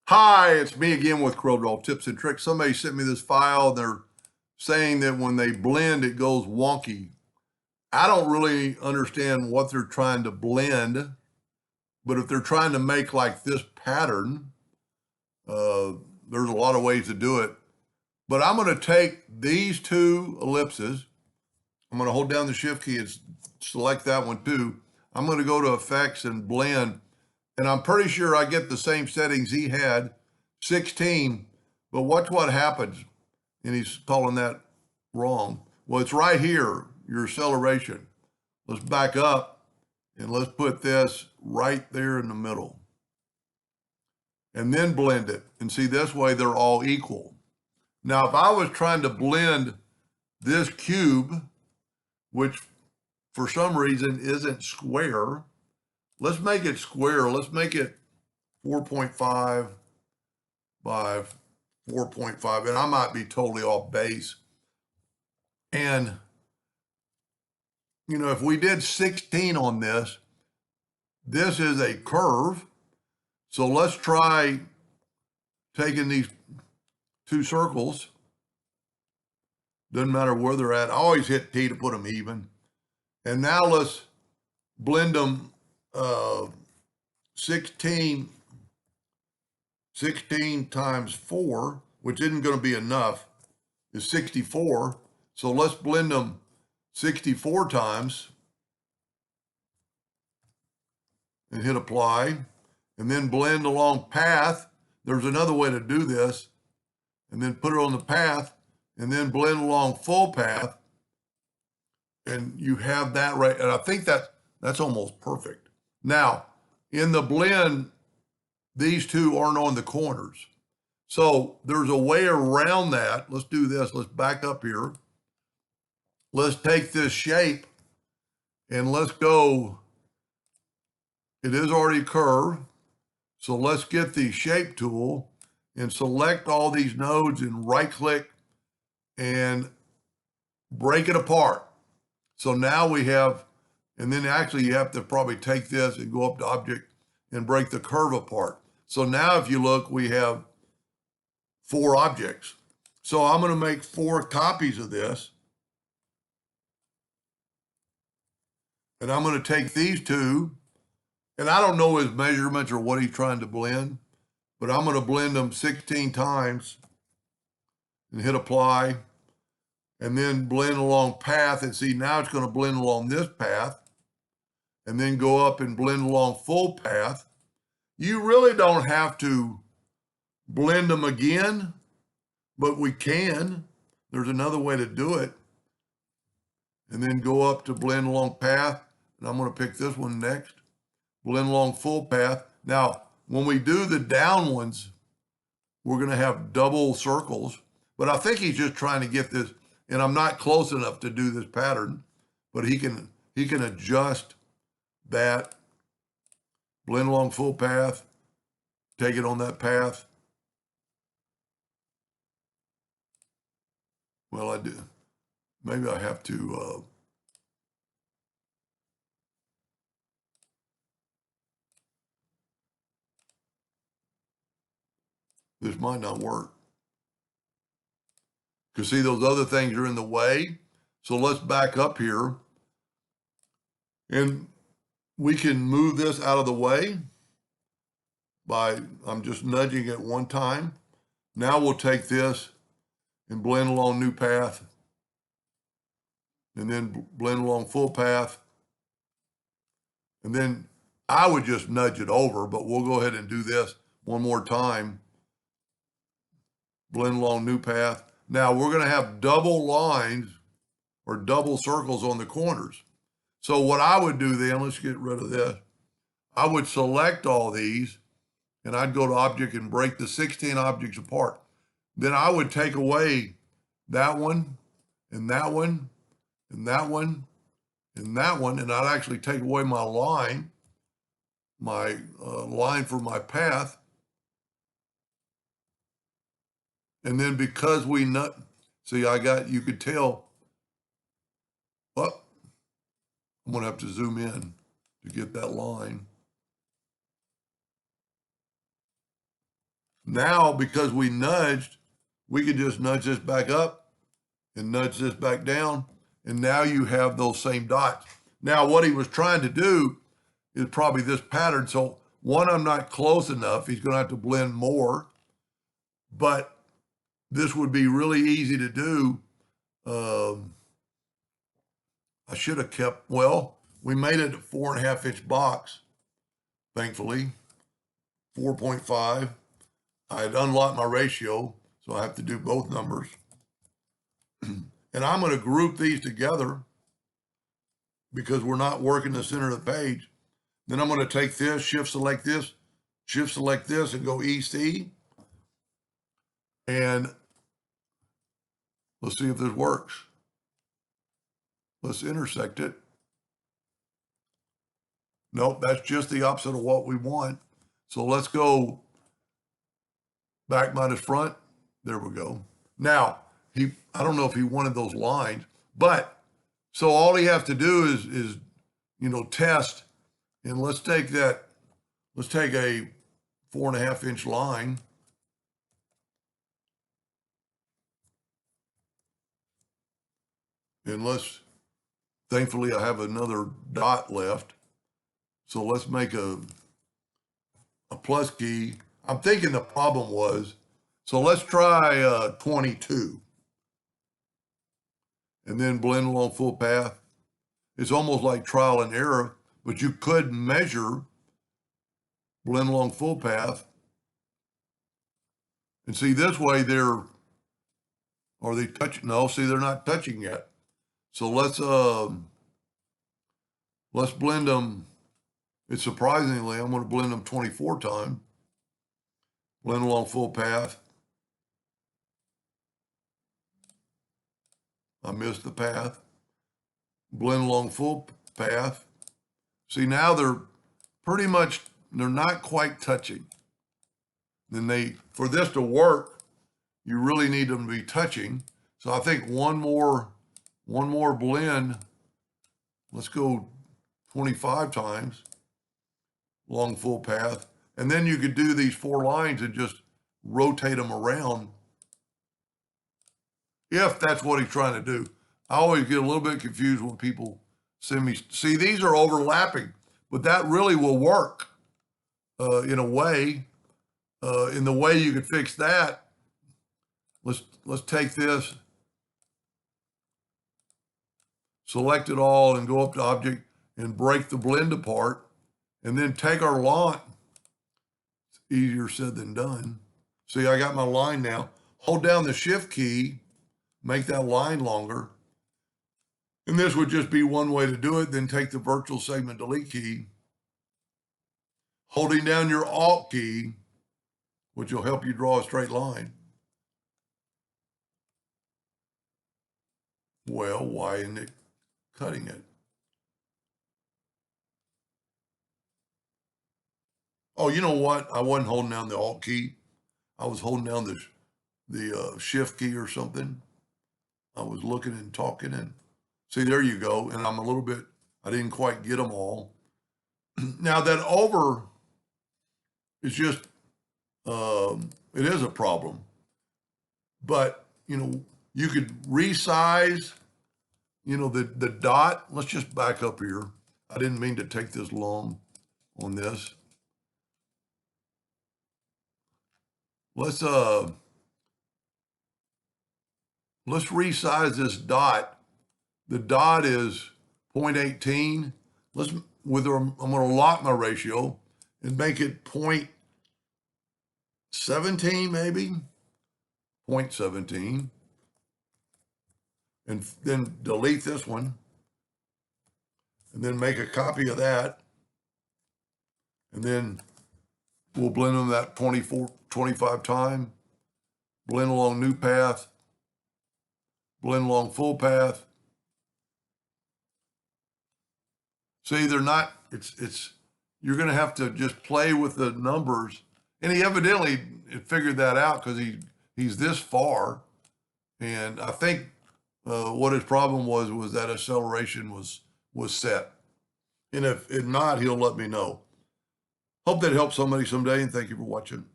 Hi, it's me again with Corel tips and tricks. Somebody sent me this file. They're saying that when they blend, it goes wonky. I don't really understand what they're trying to blend, but if they're trying to make like this pattern, there's a lot of ways to do it. But I'm going to take these two ellipses. I'm going to hold down the shift key and select that one too. I'm going to go to effects and blend. And I'm pretty sure I get the same settings he had, 16, but watch what happens. And he's calling that wrong. Well, it's right here, your acceleration. Let's back up and let's put this right there in the middle. And then blend it. And see, this way they're all equal. Now, if I was trying to blend this cube, which for some reason isn't square, let's make it square. Let's make it 4.5 by 4.5. And I might be totally off base. And, you know, if we did 16 on this, this is a curve. So let's try taking these two circles. Doesn't matter where they're at. I always hit T to put them even. And now let's blend them 16 times 4, which isn't going to be enough, is 64. So let's blend them 64 times and hit apply. And then blend along path. There's another way to do this. And then put it on the path and then blend along full path. And you have that right. And I think that's almost perfect. Now, in the blend, these two aren't on the corners. So there's a way around that. Let's do this. Let's back up here. Let's take this shape and let's go. It is already curved. So let's get the shape tool and select all these nodes and right click and break it apart. So now we have, and then actually you have to probably take this and go up to object and break the curve apart. So now if you look, we have 4 objects. So I'm going to make 4 copies of this. And I'm going to take these two, and I don't know his measurements or what he's trying to blend, but I'm going to blend them 16 times and hit apply, and then blend along path. And see, now it's going to blend along this path, and then go up and blend along full path. You really don't have to blend them again, but we can. There's another way to do it. And then go up to blend along path, and I'm going to pick this one next. Blend along full path. Now, when we do the down ones, we're going to have double circles, but I think he's just trying to get this, and I'm not close enough to do this pattern, but he can adjust that, blend along full path, take it on that path. Well, I do. Maybe I have to, this might not work. Because see, those other things are in the way. So let's back up here. And we can move this out of the way by, I'm just nudging it one time. Now we'll take this and blend along new path. And then blend along full path. And then I would just nudge it over, but we'll go ahead and do this one more time. Blend along new path. Now we're going to have double lines or double circles on the corners. So what I would do then, let's get rid of this. I would select all these and I'd go to object and break the 16 objects apart. Then I would take away that one and that one and that one and that one, and I'd actually take away my line, line for my path. And then because we see, you could tell, oh, I'm going to have to zoom in to get that line. Now, because we nudged, we could just nudge this back up and nudge this back down. And now you have those same dots. Now, what he was trying to do is probably this pattern. So one, I'm not close enough. He's going to have to blend more, but this would be really easy to do. I should have kept, well, we made it a 4.5 inch box, thankfully, 4.5. I had unlocked my ratio, so I have to do both numbers. And I'm going to group these together because we're not working the center of the page. Then I'm going to take this, shift select this, and go EC. And let's see if this works. Let's intersect it. Nope, that's just the opposite of what we want. So let's go back minus front. There we go. Now, I don't know if he wanted those lines, but so all he has to do is test. And let's take a 4.5 inch line. And thankfully I have another dot left. So let's make a plus key. I'm thinking the problem was, so let's try 22. And then blend along full path. It's almost like trial and error, but you could measure blend along full path. And see, this way are they touching? No, see, they're not touching yet. So let's blend them. It's surprisingly, I'm going to blend them 24 times. Blend along full path. I missed the path. Blend along full path. See, now they're not quite touching. Then for this to work, you really need them to be touching. So I think one more blend. Let's go 25 times along full path. And then you could do these 4 lines and just rotate them around, if that's what he's trying to do. I always get a little bit confused when people send me, see, these are overlapping, but that really will work in a way. In the way you could fix that, let's take this, select it all, and go up to object and break the blend apart, and then take our line. It's easier said than done. See, I got my line now. Hold down the shift key, make that line longer. And this would just be one way to do it. Then take the virtual segment delete key, holding down your alt key, which will help you draw a straight line. Well, why isn't it cutting it? Oh, you know what? I wasn't holding down the alt key. I was holding down the shift key or something. I was looking and talking, and see, there you go. And I didn't quite get them all. Now that over is just, it is a problem, but you could resize, the dot. Let's just back up here. I didn't mean to take this long on this. Let's resize this dot. The dot is 0.18. I'm going to lock my ratio and make it 0.17 maybe, 0.17. And then delete this one. And then make a copy of that. And then we'll blend them that 25 times. Blend along new path. Blend along full path. See, they're not, you're going to have to just play with the numbers. And he evidently figured that out because he's this far. And I think what his problem was that acceleration was set. And if not, he'll let me know. Hope that helps somebody someday, and thank you for watching.